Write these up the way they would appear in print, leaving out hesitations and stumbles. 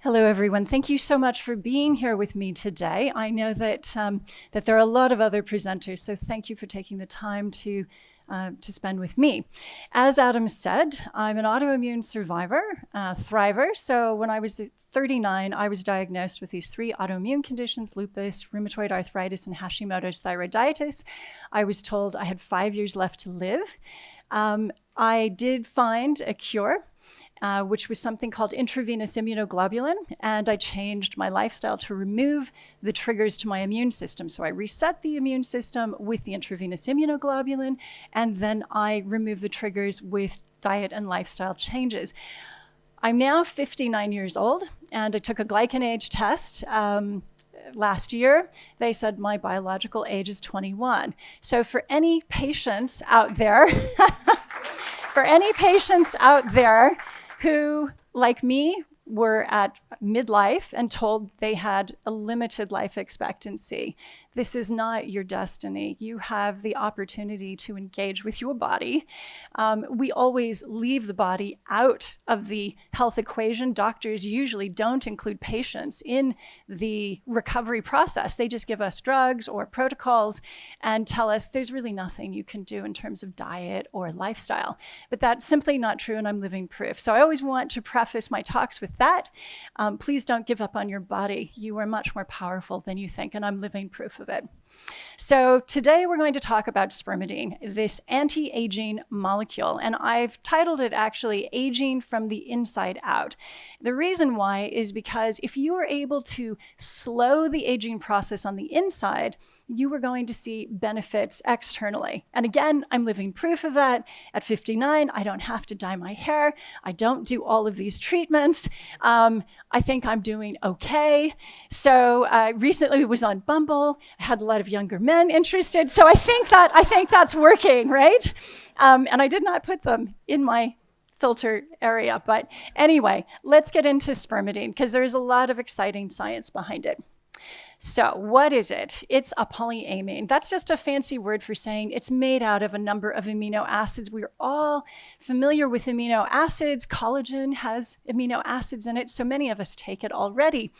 Hello, everyone. Thank you so much for being here with me today. I know that there are a lot of other presenters, so thank you for taking the time to spend with me. As Adam said, I'm an autoimmune survivor, thriver. So when I was 39, I was diagnosed with these 3 autoimmune conditions: lupus, rheumatoid arthritis, and Hashimoto's thyroiditis. I was told I had 5 years left to live. I did find a cure, which was something called intravenous immunoglobulin, and I changed my lifestyle to remove the triggers to my immune system. So I reset the immune system with the intravenous immunoglobulin, and then I removed the triggers with diet and lifestyle changes. I'm now 59 years old, and I took a glycan age test last year. They said my biological age is 21. So for any patients out there, who, like me, were at midlife and told they had a limited life expectancy, this is not your destiny. You have the opportunity to engage with your body. We always leave the body out of the health equation. Doctors usually don't include patients in the recovery process. They just give us drugs or protocols and tell us there's really nothing you can do in terms of diet or lifestyle. But that's simply not true, and I'm living proof. So I always want to preface my talks with that. Please don't give up on your body. You are much more powerful than you think, and I'm living proof of it. So today we're going to talk about spermidine, this anti-aging molecule, and I've titled it actually Aging from the Inside Out. The reason why is because if you are able to slow the aging process on the inside, you are going to see benefits externally. And again, I'm living proof of that. At 59, I don't have to dye my hair. I don't do all of these treatments. I think I'm doing okay. So I recently was on Bumble. I had a lot of younger men interested. So I think that's working, right? And I did not put them in my filter area. But anyway, let's get into spermidine because there's a lot of exciting science behind it. So what is it? It's a polyamine. That's just a fancy word for saying it's made out of a number of amino acids. We're all familiar with amino acids. Collagen has amino acids in it, so many of us take it already.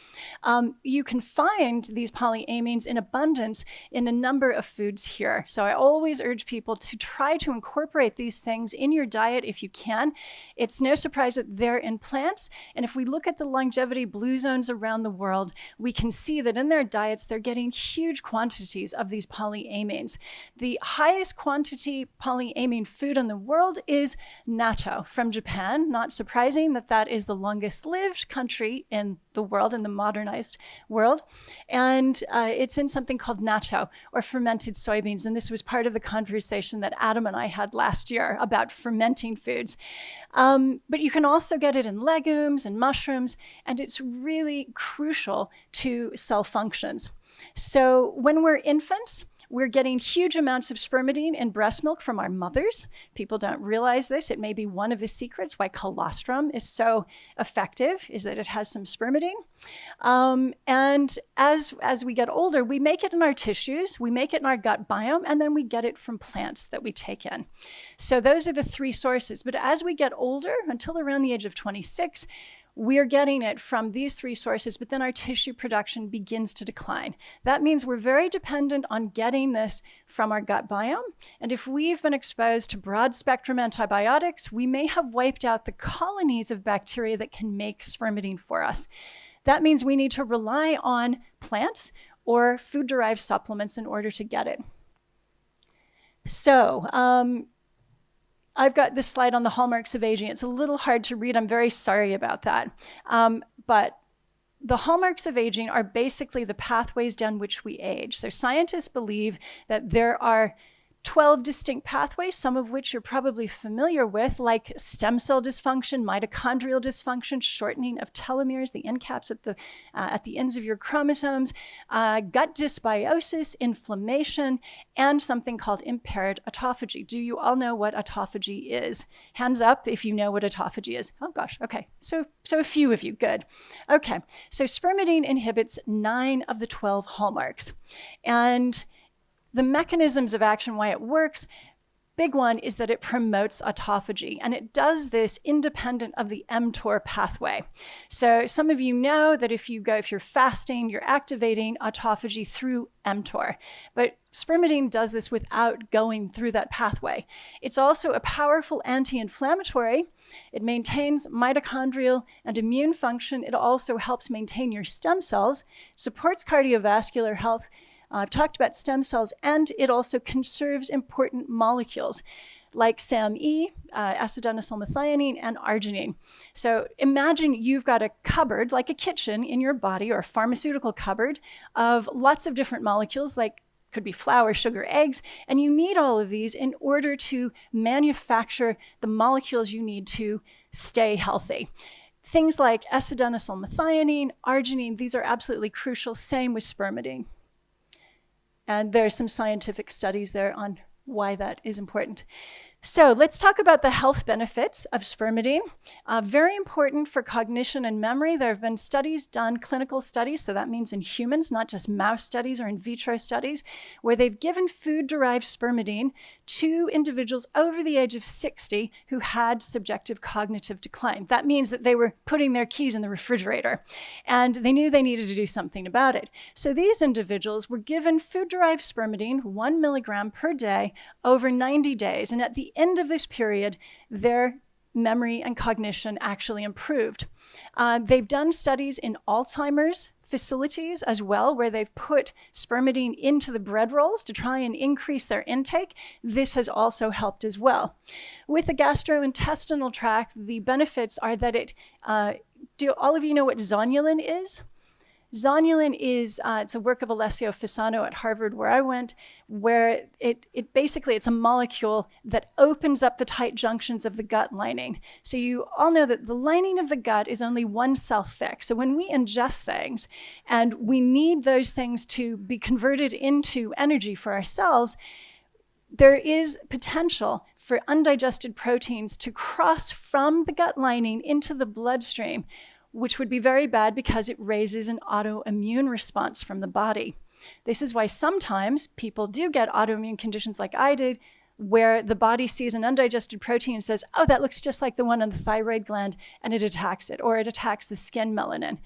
You can find these polyamines in abundance in a number of foods here. So I always urge people to try to incorporate these things in your diet if you can. It's no surprise that they're in plants. And if we look at the longevity blue zones around the world, we can see that in their diets, they're getting huge quantities of these polyamines. The highest quantity polyamine food in the world is natto from Japan. Not surprising that that is the longest lived country in the world, in the modernized world. And it's in something called natto, or fermented soybeans. And this was part of the conversation that Adam and I had last year about fermenting foods. But you can also get it in legumes and mushrooms, and it's really crucial to cell functions. So when we're infants, we're getting huge amounts of spermidine in breast milk from our mothers. People don't realize this. It may be one of the secrets why colostrum is so effective, is that it has some spermidine. And as we get older, we make it in our tissues, we make it in our gut biome, and then we get it from plants that we take in. So those are the 3 sources. But as we get older, until around the age of 26, we're getting it from these 3 sources, but then our tissue production begins to decline. That means we're very dependent on getting this from our gut biome. And if we've been exposed to broad spectrum antibiotics, we may have wiped out the colonies of bacteria that can make spermidine for us. That means we need to rely on plants or food-derived supplements in order to get it. So, I've got this slide on the hallmarks of aging. It's a little hard to read. I'm very sorry about that. But the hallmarks of aging are basically the pathways down which we age. So scientists believe that there are 12 distinct pathways, some of which you're probably familiar with, like stem cell dysfunction, mitochondrial dysfunction, shortening of telomeres, the end caps at the ends of your chromosomes, gut dysbiosis, inflammation, and something called impaired autophagy. Do you all know what autophagy is? Hands up if you know what autophagy is. Oh gosh, okay. So a few of you, good. Okay, so spermidine inhibits 9 of the 12 hallmarks. And the mechanisms of action, why it works, big one is that it promotes autophagy, and it does this independent of the mTOR pathway. So some of you know that if you're fasting, you're activating autophagy through mTOR, but spermidine does this without going through that pathway. It's also a powerful anti-inflammatory. It maintains mitochondrial and immune function. It also helps maintain your stem cells, supports cardiovascular health. I've talked about stem cells, and it also conserves important molecules like SAMe, acetylmethionine, and arginine. So imagine you've got a cupboard, like a kitchen in your body, or a pharmaceutical cupboard of lots of different molecules, like could be flour, sugar, eggs, and you need all of these in order to manufacture the molecules you need to stay healthy. Things like acetylmethionine, arginine, these are absolutely crucial. Same with spermidine. And there are some scientific studies there on why that is important. So let's talk about the health benefits of spermidine. Very important for cognition and memory. There have been studies done, clinical studies, so that means in humans, not just mouse studies or in vitro studies, where they've given food-derived spermidine to individuals over the age of 60 who had subjective cognitive decline. That means that they were putting their keys in the refrigerator, and they knew they needed to do something about it. So these individuals were given food-derived spermidine, 1 milligram per day, over 90 days, and at the end of this period, their memory and cognition actually improved. They've done studies in Alzheimer's facilities as well, where they've put spermidine into the bread rolls to try and increase their intake. This has also helped as well. With the gastrointestinal tract, the benefits are that do all of you know what zonulin is? Zonulin is, it's a work of Alessio Fasano at Harvard where I went, where it's a molecule that opens up the tight junctions of the gut lining. So you all know that the lining of the gut is only 1 cell thick. So when we ingest things and we need those things to be converted into energy for our cells, there is potential for undigested proteins to cross from the gut lining into the bloodstream, which would be very bad because it raises an autoimmune response from the body. This is why sometimes people do get autoimmune conditions like I did, where the body sees an undigested protein and says, oh, that looks just like the one on the thyroid gland, and it attacks it, or it attacks the skin melanin.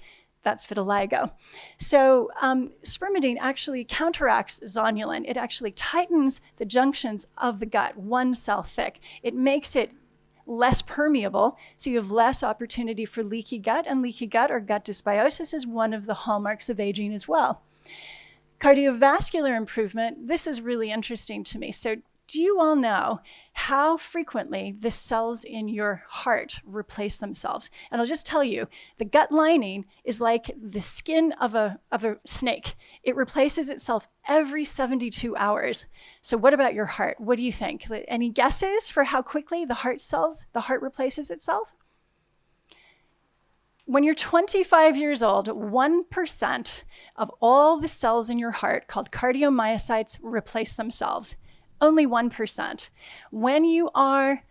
That's vitiligo. So spermidine actually counteracts zonulin. It actually tightens the junctions of the gut, 1 cell thick. It makes it less permeable, so you have less opportunity for leaky gut, and leaky gut or gut dysbiosis is one of the hallmarks of aging as well. Cardiovascular improvement, this is really interesting to me. So do you all know how frequently the cells in your heart replace themselves? And I'll just tell you, the gut lining is like the skin of a snake. It replaces itself every 72 hours. So what about your heart? What do you think? Any guesses for how quickly the heart replaces itself? When you're 25 years old, 1% of all the cells in your heart, called cardiomyocytes, replace themselves. Only 1%. When you are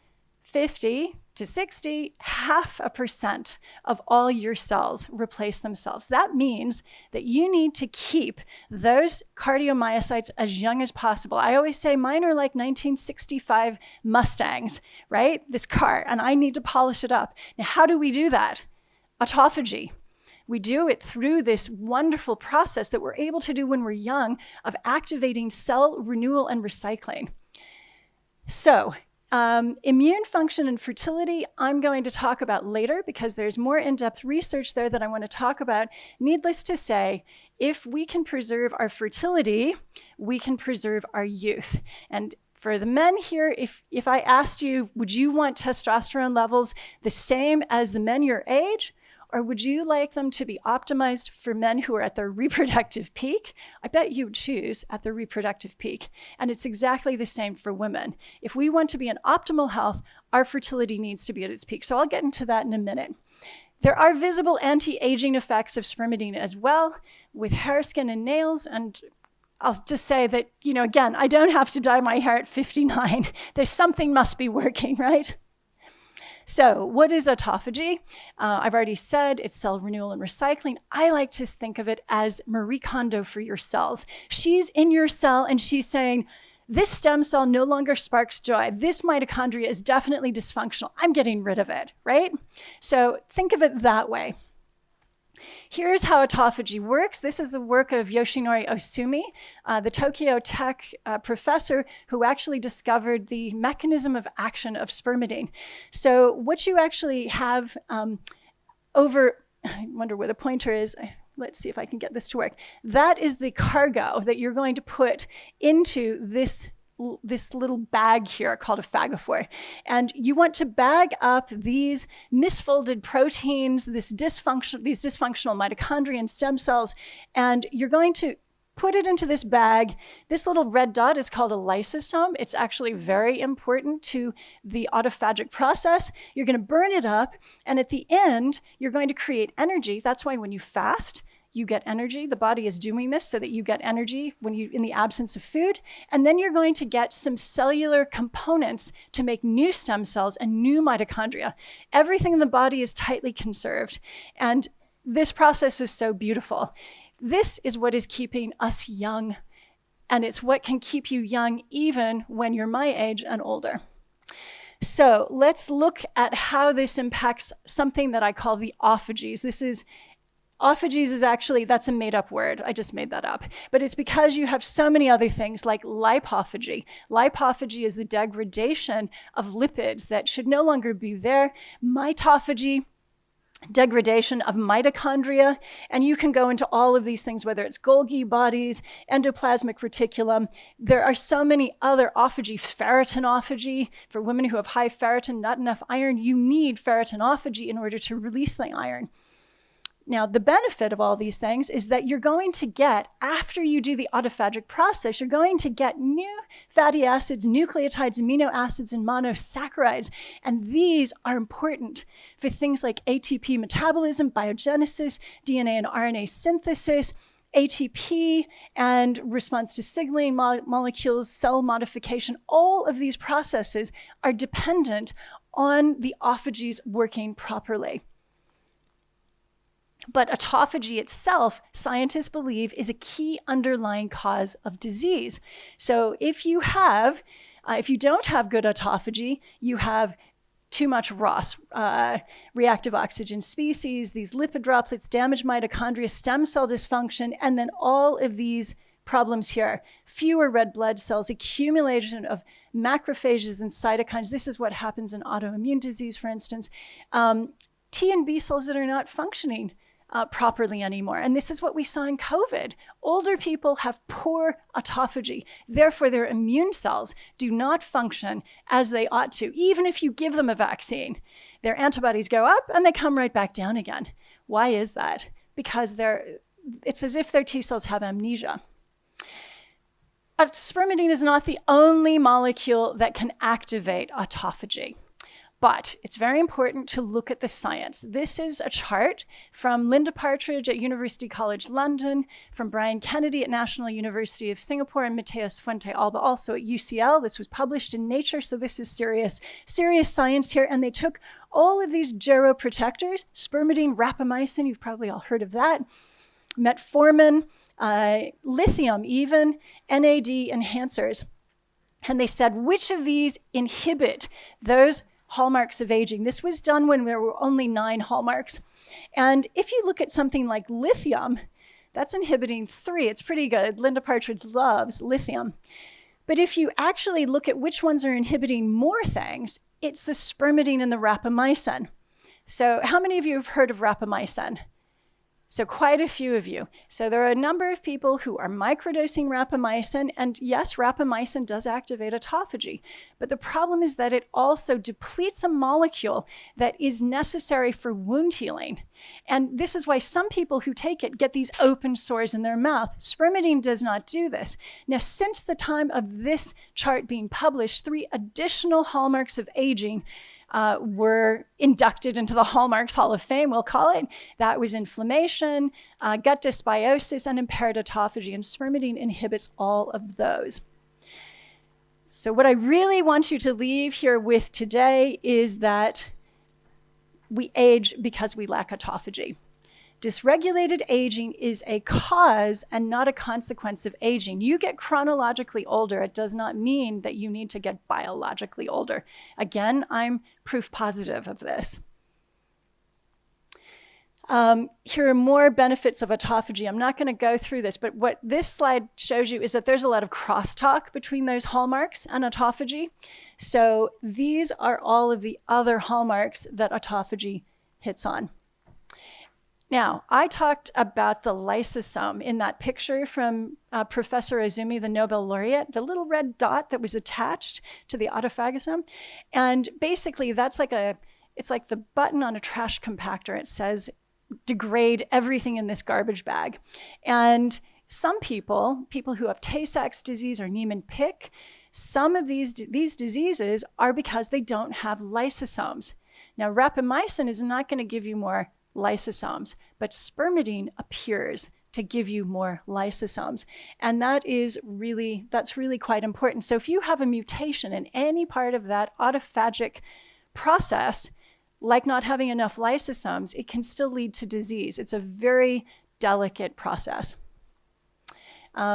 50 to 60, 0.5% of all your cells replace themselves. That means that you need to keep those cardiomyocytes as young as possible. I always say mine are like 1965 Mustangs, right? This car, and I need to polish it up. Now, how do we do that? Autophagy. We do it through this wonderful process that we're able to do when we're young of activating cell renewal and recycling. So, immune function and fertility, I'm going to talk about later because there's more in-depth research there that I want to talk about. Needless to say, if we can preserve our fertility, we can preserve our youth. And for the men here, if I asked you, would you want testosterone levels the same as the men your age? Or would you like them to be optimized for men who are at their reproductive peak? I bet you would choose at the reproductive peak. And it's exactly the same for women. If we want to be in optimal health, our fertility needs to be at its peak. So I'll get into that in a minute. There are visible anti-aging effects of spermidine as well, with hair, skin, and nails. And I'll just say that, again, I don't have to dye my hair at 59. There's something must be working, right? So what is autophagy? I've already said it's cell renewal and recycling. I like to think of it as Marie Kondo for your cells. She's in your cell and she's saying, This stem cell no longer sparks joy. This mitochondria is definitely dysfunctional. I'm getting rid of it, right? So think of it that way. Here's how autophagy works. This is the work of Yoshinori Osumi, the Tokyo Tech professor who actually discovered the mechanism of action of spermidine. So what you actually have I wonder where the pointer is. Let's see if I can get this to work. That is the cargo that you're going to put into this little bag here called a phagophore. And you want to bag up these misfolded proteins, these dysfunctional mitochondria and stem cells, and you're going to put it into this bag. This little red dot is called a lysosome. It's actually very important to the autophagic process. You're going to burn it up, and at the end, you're going to create energy. That's why when you fast, you get energy. The body is doing this so that you get energy in the absence of food. And then you're going to get some cellular components to make new stem cells and new mitochondria. Everything in the body is tightly conserved. And this process is so beautiful. This is what is keeping us young. And it's what can keep you young even when you're my age and older. So let's look at how this impacts something that I call the autophagies. Autophagies is actually, that's a made-up word. I just made that up. But it's because you have so many other things like lipophagy. Lipophagy is the degradation of lipids that should no longer be there. Mitophagy, degradation of mitochondria. And you can go into all of these things, whether it's Golgi bodies, endoplasmic reticulum. There are so many other autophagy, ferritinophagy. For women who have high ferritin, not enough iron, you need ferritinophagy in order to release the iron. Now, the benefit of all these things is that you're going to get, after you do the autophagic process, you're going to get new fatty acids, nucleotides, amino acids, and monosaccharides. And these are important for things like ATP metabolism, biogenesis, DNA and RNA synthesis, ATP and response to signaling molecules, cell modification. All of these processes are dependent on the autophagies working properly. But autophagy itself, scientists believe, is a key underlying cause of disease. So if you don't have good autophagy, you have too much ROS, reactive oxygen species, these lipid droplets, damaged mitochondria, stem cell dysfunction, and then all of these problems here. Fewer red blood cells, accumulation of macrophages and cytokines. This is what happens in autoimmune disease, for instance. T and B cells that are not functioning properly anymore. And this is what we saw in COVID. Older people have poor autophagy. Therefore, their immune cells do not function as they ought to. Even if you give them a vaccine, their antibodies go up and they come right back down again. Why is that? Because it's as if their T cells have amnesia. Spermidine is not the only molecule that can activate autophagy. But it's very important to look at the science. This is a chart from Linda Partridge at University College London, from Brian Kennedy at National University of Singapore, and Mateus Fuente Alba also at UCL. This was published in Nature, so this is serious science here. And they took all of these geroprotectors, spermidine, rapamycin, you've probably all heard of that, metformin, lithium even, NAD enhancers. And they said, which of these inhibit those hallmarks of aging? This was done when there were only 9 hallmarks. And if you look at something like lithium, that's inhibiting 3. It's pretty good. Linda Partridge loves lithium. But if you actually look at which ones are inhibiting more things, it's the spermidine and the rapamycin. So how many of you have heard of rapamycin? So quite a few of you. So there are a number of people who are microdosing rapamycin, and yes, rapamycin does activate autophagy, but the problem is that it also depletes a molecule that is necessary for wound healing. And this is why some people who take it get these open sores in their mouth. Spermidine does not do this. Now, since the time of this chart being published, 3 additional hallmarks of aging were inducted into the Hallmarks Hall of Fame, we'll call it. That was inflammation, gut dysbiosis, and impaired autophagy, and spermidine inhibits all of those. So what I really want you to leave here with today is that we age because we lack autophagy. Dysregulated aging is a cause and not a consequence of aging. You get chronologically older. It does not mean that you need to get biologically older. Again, I'm proof positive of this. Here are more benefits of autophagy. I'm not going to go through this, but what this slide shows you is that there's a lot of crosstalk between those hallmarks and autophagy. So these are all of the other hallmarks that autophagy hits on. Now, I talked about the lysosome in that picture from Professor Izumi, the Nobel laureate, the little red dot that was attached to the autophagosome. And basically, it's like the button on a trash compactor. It says, degrade everything in this garbage bag. And some people who have Tay-Sachs disease or Niemann-Pick, some of these diseases are because they don't have lysosomes. Now, rapamycin is not going to give you more lysosomes, but spermidine appears to give you more lysosomes. And that's really quite important. So if you have a mutation in any part of that autophagic process, like not having enough lysosomes, it can still lead to disease. It's a very delicate process.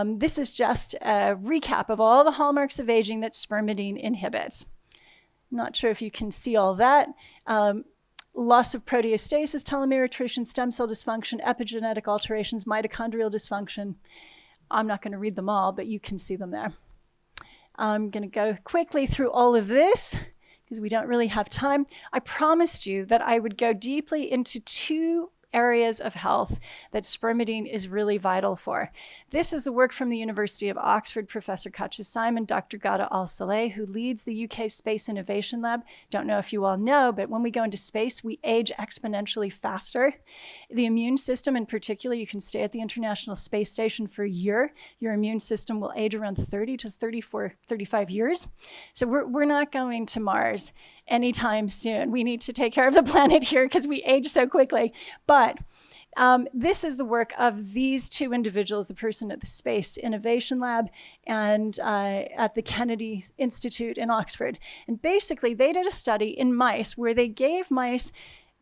This is just a recap of all the hallmarks of aging that spermidine inhibits. Not sure if you can see all that. Loss of proteostasis, telomere attrition, stem cell dysfunction, epigenetic alterations, mitochondrial dysfunction. I'm not going to read them all, but you can see them there. I'm going to go quickly through all of this, because we don't really have time. I promised you that I would go deeply into two areas of health that spermidine is really vital for. This is the work from the University of Oxford, Professor Katja Simon, Dr. Ghada Al-Saleh, who leads the UK Space Innovation Lab. Don't know if you all know, but when we go into space, we age exponentially faster. The immune system in particular, you can stay at the International Space Station for a year. Your immune system will age around 30 to 35 years. So we're not going to Mars anytime soon. We need to take care of the planet here because we age so quickly. But this is the work of these two individuals, the person at the Space Innovation Lab and at the Kennedy Institute in Oxford. And basically, they did a study in mice where they gave mice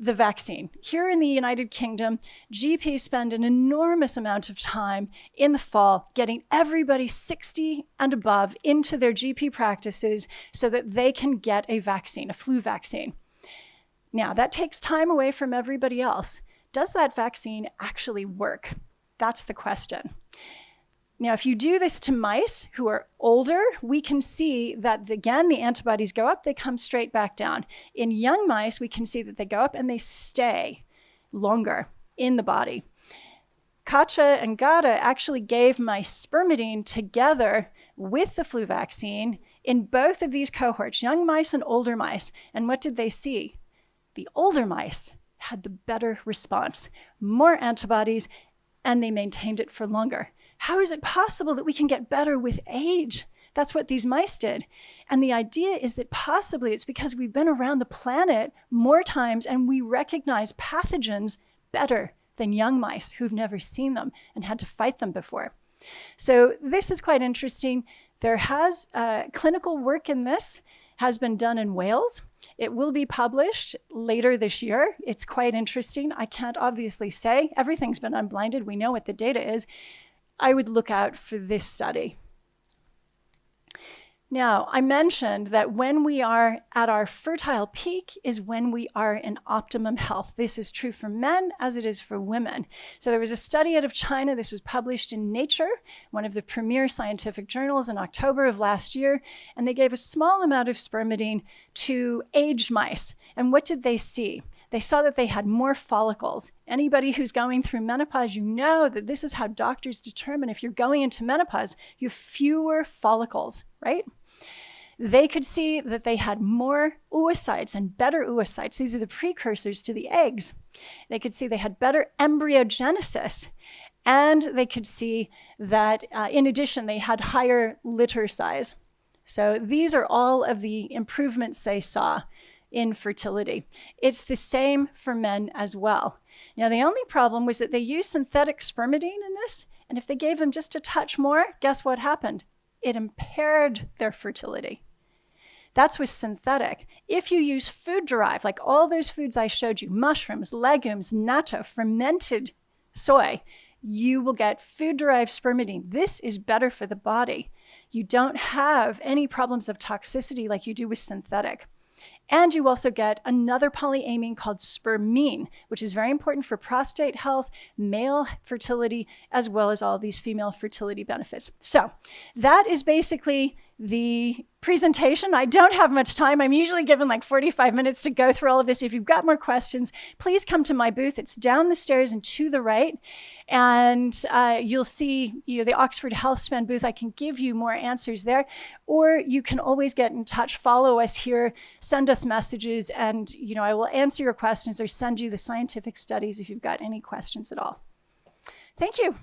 the vaccine. Here in the United Kingdom, GPs spend an enormous amount of time in the fall getting everybody 60 and above into their GP practices so that they can get a vaccine, a flu vaccine. Now, that takes time away from everybody else. Does that vaccine actually work? That's the question. Now, if you do this to mice who are older, we can see that, again, the antibodies go up, they come straight back down. In young mice, we can see that they go up and they stay longer in the body. Katja and Ghada actually gave mice spermidine together with the flu vaccine in both of these cohorts, young mice and older mice. And what did they see? The older mice had the better response, more antibodies, and they maintained it for longer. How is it possible that we can get better with age? That's what these mice did. And the idea is that possibly it's because we've been around the planet more times and we recognize pathogens better than young mice who've never seen them and had to fight them before. So this is quite interesting. There has clinical work in this has been done in Wales. It will be published later this year. It's quite interesting. I can't obviously say. Everything's been unblinded. We know what the data is. I would look out for this study. Now, I mentioned that when we are at our fertile peak is when we are in optimum health. This is true for men as it is for women. So there was a study out of China. This was published in Nature, one of the premier scientific journals, in October of last year. And they gave a small amount of spermidine to aged mice. And what did they see? They saw that they had more follicles. Anybody who's going through menopause, you know that this is how doctors determine if you're going into menopause. You have fewer follicles, right? They could see that they had more oocytes and better oocytes. These are the precursors to the eggs. They could see they had better embryogenesis. And they could see that, in addition, they had higher litter size. So these are all of the improvements they saw in fertility. It's the same for men as well. Now, the only problem was that they used synthetic spermidine in this, and if they gave them just a touch more, guess what happened? It impaired their fertility. That's with synthetic. If you use food-derived, like all those foods I showed you, mushrooms, legumes, natto, fermented soy, you will get food-derived spermidine. This is better for the body. You don't have any problems of toxicity like you do with synthetic. And you also get another polyamine called spermine, which is very important for prostate health, male fertility, as well as all these female fertility benefits. So that is basically the presentation. I don't have much time. I'm usually given like 45 minutes to go through all of this. If you've got more questions, please come to my booth. It's down the stairs and to the right. And you'll see the Oxford HealthSpan booth. I can give you more answers there. Or you can always get in touch, follow us here, send us messages, and I will answer your questions or send you the scientific studies if you've got any questions at all. Thank you.